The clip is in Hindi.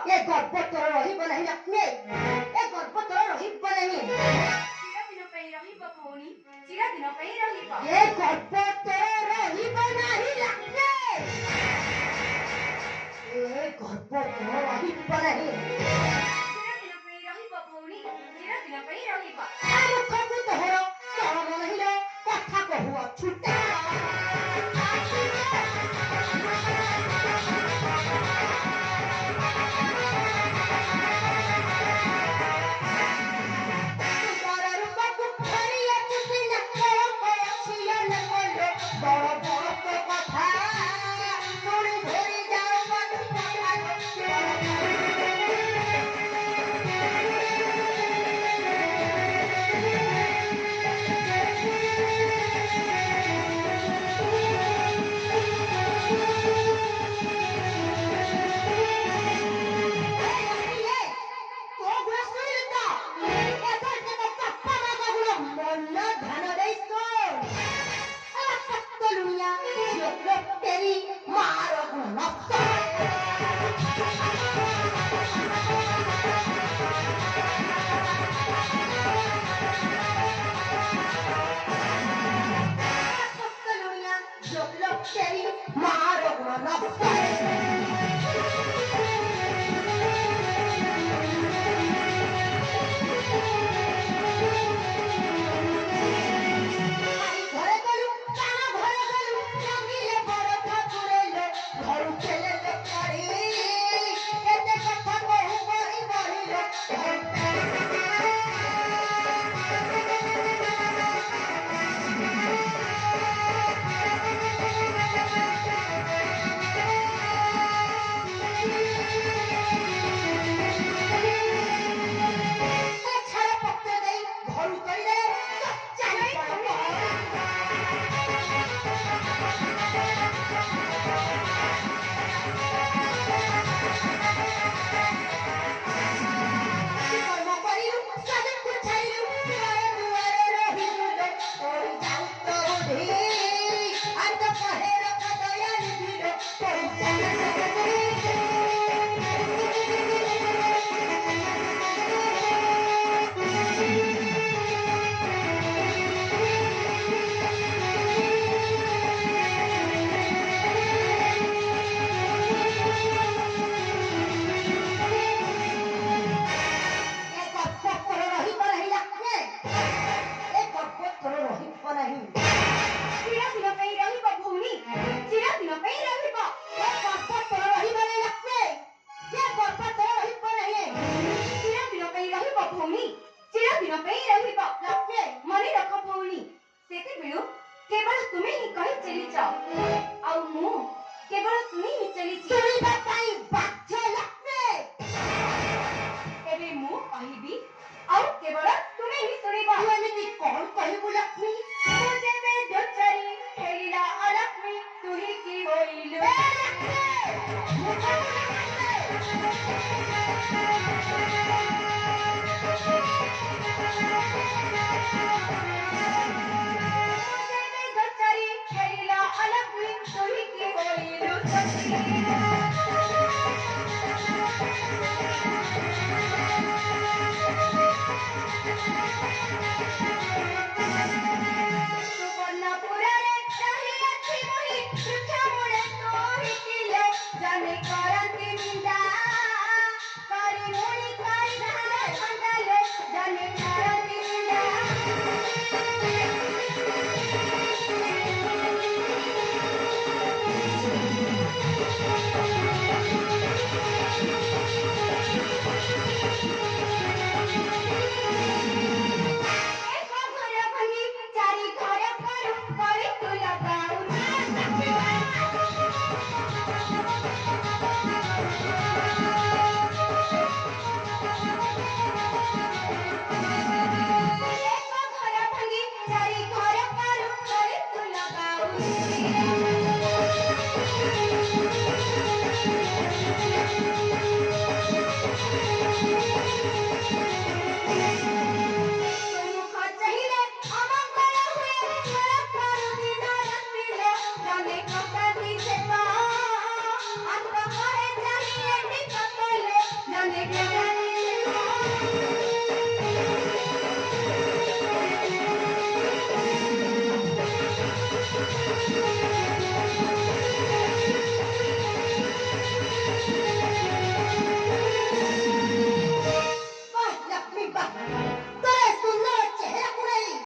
ये गर्भ तोर रहिब नहीं लक्ष्मी ये गर्भ तोर रहिब नहीं चिरदिन पई रहिब भौणी चिरदिन पई रहिब ये गर्भ तोर रहिब नहीं लक्ष्मी ये गर्भ तोर रहिब नहीं चिरदिन पई रहिब भौणी चिरदिन पई रहिब मुख को तोहर सरम नहीं लो कथा कहू छुटे चिरदिन पई रहिब भौणी चिरदिन पई रहिब चिरदिन पई रहिब भौणी चिरदिन पई रहिब मने रख भौणी सेतेबेलु केवल तुमे ही कहि चलिछ आउ मु केवल सुनी ही चलिछि सुनिबा पाई बाध्य